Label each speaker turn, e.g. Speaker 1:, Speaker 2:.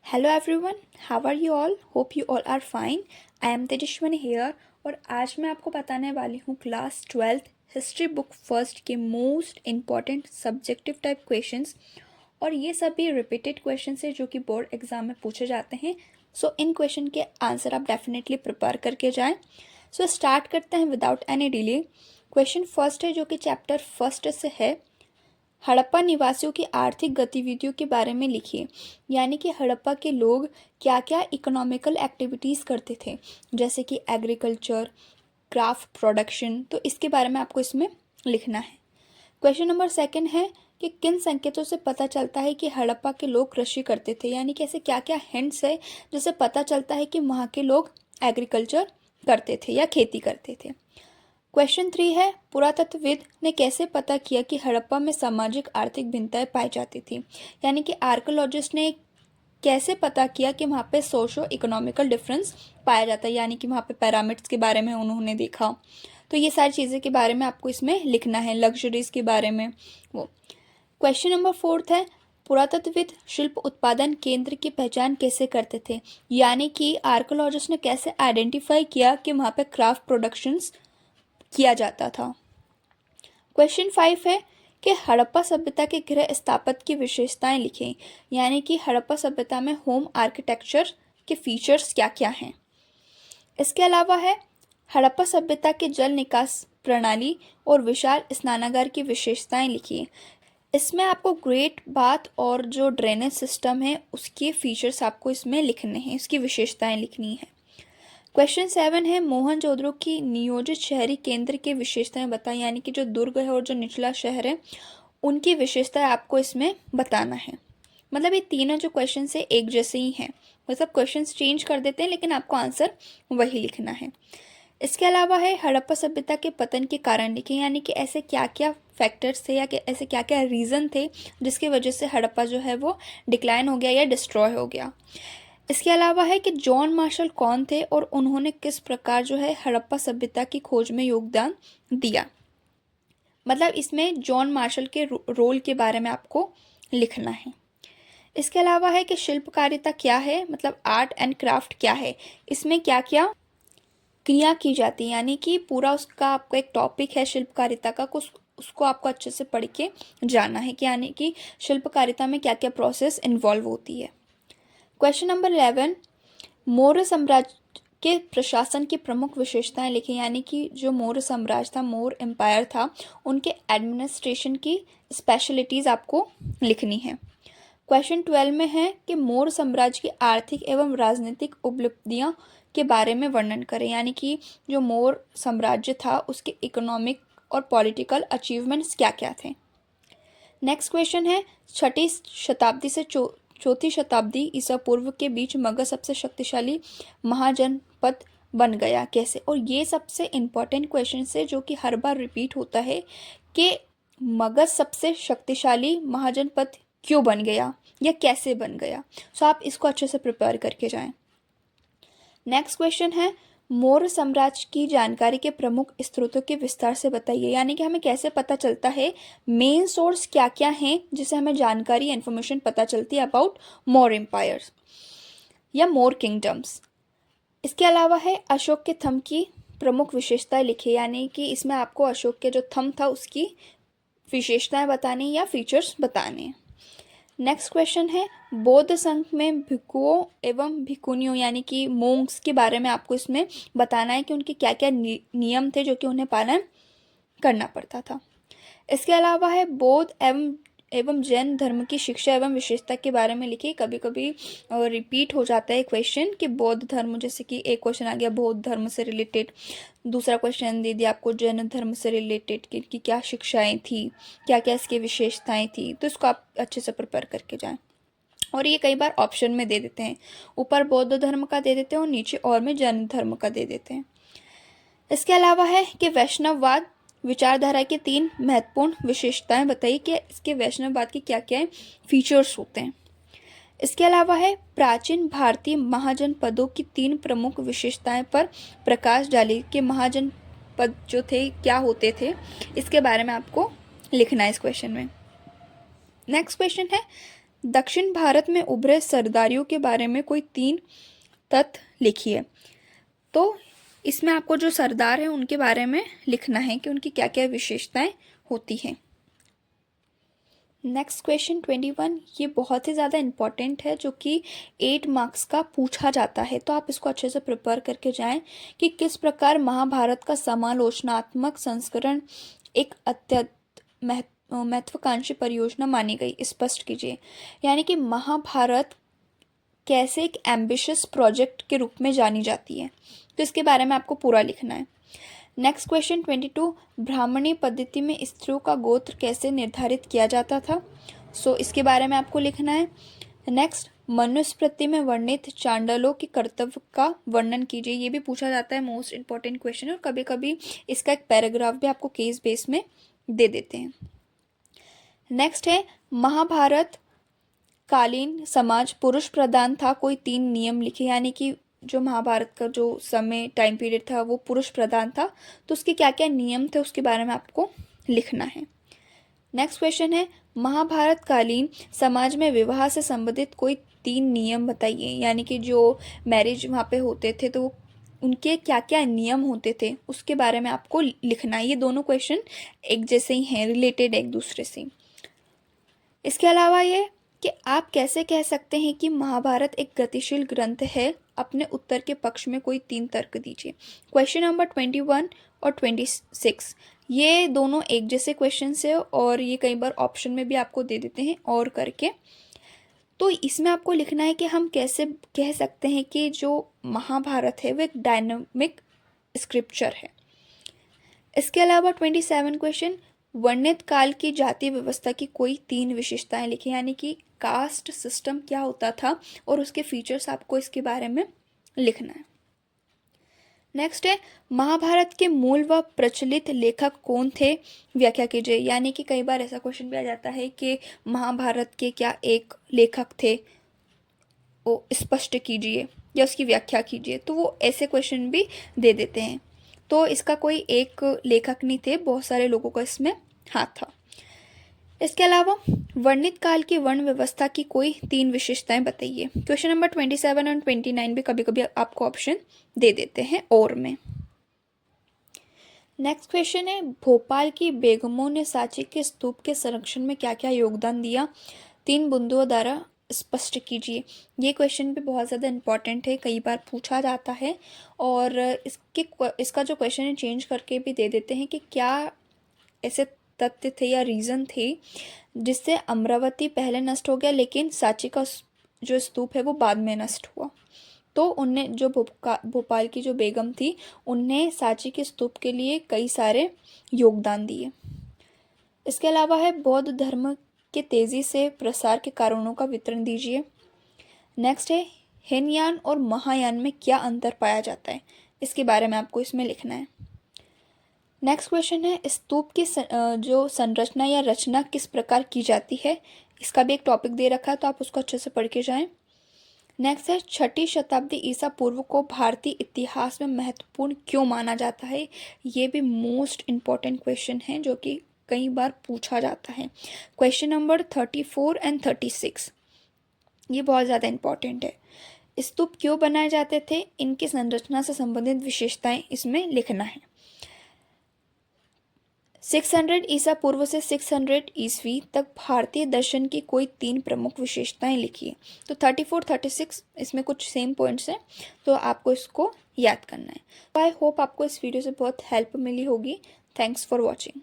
Speaker 1: Hello everyone, how are you all? Hope you all are fine. I am Tejaswini here और आज मैं आपको बताने वाली हूँ class 12th history book first के most important subjective type questions. और ये सभी रिपीटेड क्वेश्चंस है जो कि बोर्ड एग्जाम में पूछे जाते हैं। सो इन क्वेश्चन के आंसर आप डेफिनेटली प्रिपेयर करके जाएं। सो स्टार्ट करते हैं without any delay. Question first है जो कि चैप्टर फर्स्ट से है। हड़प्पा निवासियों की आर्थिक गतिविधियों के बारे में लिखिए। यानी कि हड़प्पा के लोग क्या क्या इकोनॉमिकल एक्टिविटीज़ करते थे, जैसे कि एग्रीकल्चर, क्राफ्ट प्रोडक्शन। तो इसके बारे में आपको इसमें लिखना है। क्वेश्चन नंबर सेकंड है कि किन संकेतों से पता चलता है कि हड़प्पा के लोग कृषि करते थे। यानी कि ऐसे क्या क्या हिंट्स है जिससे पता चलता है कि वहाँ के लोग एग्रीकल्चर करते थे या खेती करते थे। क्वेश्चन 3 है पुरातत्वविद ने कैसे पता किया कि हड़प्पा में सामाजिक आर्थिक भिन्नताएं पाई जाती थी। यानी कि आर्कोलॉजिस्ट ने कैसे पता किया कि वहाँ पे सोशो इकोनॉमिकल डिफरेंस पाया जाता है। यानी कि वहाँ पे पिरामिड्स के बारे में उन्होंने देखा। तो ये सारी चीज़ें के बारे में आपको इसमें लिखना है, लग्जरीज के बारे में वो। क्वेश्चन नंबर 4 है पुरातत्वविद शिल्प उत्पादन केंद्र की पहचान कैसे करते थे। यानी कि आर्कोलॉजिस्ट ने कैसे आइडेंटिफाई किया कि वहाँ पे क्राफ्ट प्रोडक्शंस किया जाता था। क्वेश्चन 5 है कि हड़प्पा सभ्यता के गृह स्थापत्य की विशेषताएं लिखें। यानी कि हड़प्पा सभ्यता में होम आर्किटेक्चर के फीचर्स क्या क्या हैं। इसके अलावा है हड़प्पा सभ्यता के जल निकास प्रणाली और विशाल स्नानागार की विशेषताएं लिखिए। इसमें आपको ग्रेट बाथ और जो ड्रेनेज सिस्टम है उसके फीचर्स आपको इसमें लिखने हैं, इसकी विशेषताएं लिखनी है। क्वेश्चन 7 है मोहनजोदड़ो की नियोजित शहरी केंद्र की विशेषताएं बताएं। यानी कि जो दुर्ग है और जो निचला शहर है उनकी विशेषताएं आपको इसमें बताना है। मतलब ये तीनों जो क्वेश्चन है एक जैसे ही हैं, मतलब क्वेश्चन चेंज कर देते हैं लेकिन आपको आंसर वही लिखना है। इसके अलावा है हड़प्पा सभ्यता के पतन के कारण लिखें। यानी कि ऐसे क्या क्या फैक्टर्स थे या कि ऐसे क्या क्या रीज़न थे जिसकी वजह से हड़प्पा जो है वो डिक्लाइन हो गया या डिस्ट्रॉय हो गया। इसके अलावा है कि जॉन मार्शल कौन थे और उन्होंने किस प्रकार जो है हड़प्पा सभ्यता की खोज में योगदान दिया। मतलब इसमें जॉन मार्शल के रोल के बारे में आपको लिखना है। इसके अलावा है कि शिल्पकारिता क्या है, मतलब आर्ट एंड क्राफ्ट क्या है, इसमें क्या क्या क्रिया की जाती है। यानी कि पूरा उसका आपको एक टॉपिक है शिल्पकारिता का, कुछ उसको आपको अच्छे से पढ़ के जाना है कि यानी कि शिल्पकारिता में क्या क्या प्रोसेस इन्वॉल्व होती है। क्वेश्चन नंबर 11 मौर्य साम्राज्य के प्रशासन की प्रमुख विशेषताएं लिखें। यानी कि जो मौर्य साम्राज्य था, मौर्य एम्पायर था, उनके एडमिनिस्ट्रेशन की स्पेशलिटीज आपको लिखनी है। क्वेश्चन 12 में है कि मौर्य साम्राज्य की आर्थिक एवं राजनीतिक उपलब्धियां के बारे में वर्णन करें। यानी कि जो मौर्य साम्राज्य था उसके इकोनॉमिक और पॉलिटिकल अचीवमेंट्स क्या क्या थे। नेक्स्ट क्वेश्चन है 6ठी शताब्दी से 4ठी शताब्दी ईसा पूर्व के बीच मगध सबसे शक्तिशाली महाजनपद बन गया कैसे। और ये सबसे इम्पोर्टेंट क्वेश्चन है जो कि हर बार रिपीट होता है कि मगध सबसे शक्तिशाली महाजनपद क्यों बन गया या कैसे बन गया। सो आप इसको अच्छे से प्रिपेयर करके जाएं। नेक्स्ट क्वेश्चन है मौर्य साम्राज्य की जानकारी के प्रमुख स्रोतों के विस्तार से बताइए। यानी कि हमें कैसे पता चलता है, मेन सोर्स क्या क्या हैं जिससे हमें जानकारी इन्फॉर्मेशन पता चलती है अबाउट मौर्य एम्पायर्स या मौर्य किंगडम्स। इसके अलावा है अशोक के थंब की प्रमुख विशेषताएं लिखिए। यानी कि इसमें आपको अशोक के जो थंब था उसकी विशेषताएं बतानी या फीचर्स बताने। नेक्स्ट क्वेश्चन है बौद्ध संघ में भिक्षुओं एवं भिक्षुणियों यानी कि मोंक्स के बारे में आपको इसमें बताना है कि उनके क्या क्या नियम थे जो कि उन्हें पालन करना पड़ता था। इसके अलावा है बौद्ध एवं जैन धर्म की शिक्षा एवं विशेषता के बारे में लिखिए। कभी कभी रिपीट हो जाता है क्वेश्चन कि बौद्ध धर्म, जैसे कि एक क्वेश्चन आ गया बौद्ध धर्म से रिलेटेड, दूसरा क्वेश्चन दे दिया आपको जैन धर्म से रिलेटेड कि क्या शिक्षाएं थी, क्या क्या इसकी विशेषताएं थी। तो इसको आप अच्छे से प्रिपेयर करके जाएं। और ये कई बार ऑप्शन में दे देते हैं, ऊपर बौद्ध धर्म का दे देते हैं और नीचे और में जैन धर्म का दे देते हैं। इसके अलावा है कि वैष्णववाद विचारधारा की 3 महत्वपूर्ण विशेषताएं बताइए कि इसके वैष्णववाद के क्या क्या फीचर्स होते हैं। इसके अलावा है प्राचीन भारतीय महाजनपदों की 3 प्रमुख विशेषताएं पर प्रकाश डालिए कि महाजनपद जो थे क्या होते थे, इसके बारे में आपको लिखना है इस क्वेश्चन में। नेक्स्ट क्वेश्चन है दक्षिण भारत में उभरे सरदारियों के बारे में कोई 3 तथ्य लिखिए। तो इसमें आपको जो सरदार हैं उनके बारे में लिखना है कि उनकी क्या क्या विशेषताएं होती हैं। नेक्स्ट क्वेश्चन 21, ये बहुत ही ज़्यादा इम्पॉर्टेंट है जो कि 8 मार्क्स का पूछा जाता है, तो आप इसको अच्छे से प्रिपेयर करके जाएं कि किस प्रकार महाभारत का समालोचनात्मक संस्करण एक अत्यंत महत्वाकांक्षी परियोजना मानी गई, स्पष्ट कीजिए। यानी कि महाभारत कैसे एक एम्बिशियस प्रोजेक्ट के रूप में जानी जाती है, तो इसके बारे में आपको पूरा लिखना है। नेक्स्ट क्वेश्चन 22, ब्राह्मणी पद्धति में स्त्रियों का गोत्र कैसे निर्धारित किया जाता था, सो इसके बारे में आपको लिखना है। नेक्स्ट, मनुस्मृति में वर्णित चांडालों के कर्तव्य का वर्णन कीजिए, ये भी पूछा जाता है, मोस्ट इंपॉर्टेंट क्वेश्चन है और कभी कभी इसका एक पैराग्राफ भी आपको केस बेस में दे देते हैं। नेक्स्ट है, महाभारत कालीन समाज पुरुष प्रधान था, कोई 3 नियम लिखे। यानी कि जो महाभारत का जो समय टाइम पीरियड था वो पुरुष प्रधान था, तो उसके क्या क्या नियम थे उसके बारे में आपको लिखना है। नेक्स्ट क्वेश्चन है, महाभारत कालीन समाज में विवाह से संबंधित कोई 3 नियम बताइए। यानी कि जो मैरिज वहाँ पे होते थे तो उनके क्या क्या नियम होते थे उसके बारे में आपको लिखना है। ये दोनों क्वेश्चन एक जैसे ही हैं, रिलेटेड एक दूसरे से। इसके अलावा ये कि आप कैसे कह सकते हैं कि महाभारत एक गतिशील ग्रंथ है, अपने उत्तर के पक्ष में कोई 3 तर्क दीजिए। क्वेश्चन नंबर 21 और 26, ये दोनों एक जैसे क्वेश्चन है और ये कई बार ऑप्शन में भी आपको दे देते हैं और करके। तो इसमें आपको लिखना है कि हम कैसे कह सकते हैं कि जो महाभारत है वो एक डायनामिक स्क्रिप्चर है। इसके अलावा 27 क्वेश्चन, वर्णित काल की जाति व्यवस्था की कोई 3 विशेषताएं लिखी। यानी कि कास्ट सिस्टम क्या होता था और उसके फीचर्स आपको इसके बारे में लिखना है। नेक्स्ट है, महाभारत के मूल व प्रचलित लेखक कौन थे, व्याख्या कीजिए। यानी कि कई बार ऐसा क्वेश्चन भी आ जाता है कि महाभारत के क्या एक लेखक थे, वो स्पष्ट कीजिए या उसकी व्याख्या कीजिए, तो वो ऐसे क्वेश्चन भी दे देते हैं। तो इसका कोई एक लेखक नहीं थे, बहुत सारे लोगों का इसमें हाथ था। इसके अलावा वर्णित काल की वर्ण व्यवस्था की कोई 3 विशेषताएं बताइए। क्वेश्चन नंबर 27 और 29 भी कभी कभी आपको ऑप्शन दे देते हैं और में। नेक्स्ट क्वेश्चन है, भोपाल की बेगमों ने सांची के स्तूप के संरक्षण में क्या क्या योगदान दिया, 3 बिंदुओं द्वारा स्पष्ट कीजिए। ये क्वेश्चन भी बहुत ज़्यादा इम्पॉर्टेंट है, कई बार पूछा जाता है और इसका जो क्वेश्चन है चेंज करके भी दे देते हैं कि क्या ऐसे तथ्य थे या रीज़न थे जिससे अमरावती पहले नष्ट हो गया लेकिन सांची का जो स्तूप है वो बाद में नष्ट हुआ। तो उनने जो भोपाल की जो बेगम थी उनने सांची के स्तूप के लिए कई सारे योगदान दिए। इसके अलावा है, बौद्ध धर्म के तेज़ी से प्रसार के कारणों का विवरण दीजिए। नेक्स्ट है, हीनयान और महायान में क्या अंतर पाया जाता है, इसके बारे में आपको इसमें लिखना है। नेक्स्ट क्वेश्चन है, स्तूप की जो संरचना या रचना किस प्रकार की जाती है, इसका भी एक टॉपिक दे रखा है तो आप उसको अच्छे से पढ़ के जाएं। नेक्स्ट है, 6ठी शताब्दी ईसा पूर्व को भारतीय इतिहास में महत्वपूर्ण क्यों माना जाता है, ये भी मोस्ट इम्पॉर्टेंट क्वेश्चन है जो कि कई बार पूछा जाता है। क्वेश्चन नंबर 34 एंड 36, ये बहुत ज़्यादा इम्पॉर्टेंट है। स्तूप क्यों बनाए जाते थे, इनकी संरचना से संबंधित विशेषताएं इसमें लिखना है। 600 ईसा पूर्व से 600 ईस्वी तक भारतीय दर्शन की कोई 3 प्रमुख विशेषताएं लिखिए। तो 34, 36 इसमें कुछ सेम पॉइंट्स हैं तो आपको इसको याद करना है। आई होप आपको इस वीडियो से बहुत हेल्प मिली होगी। Thanks for watching.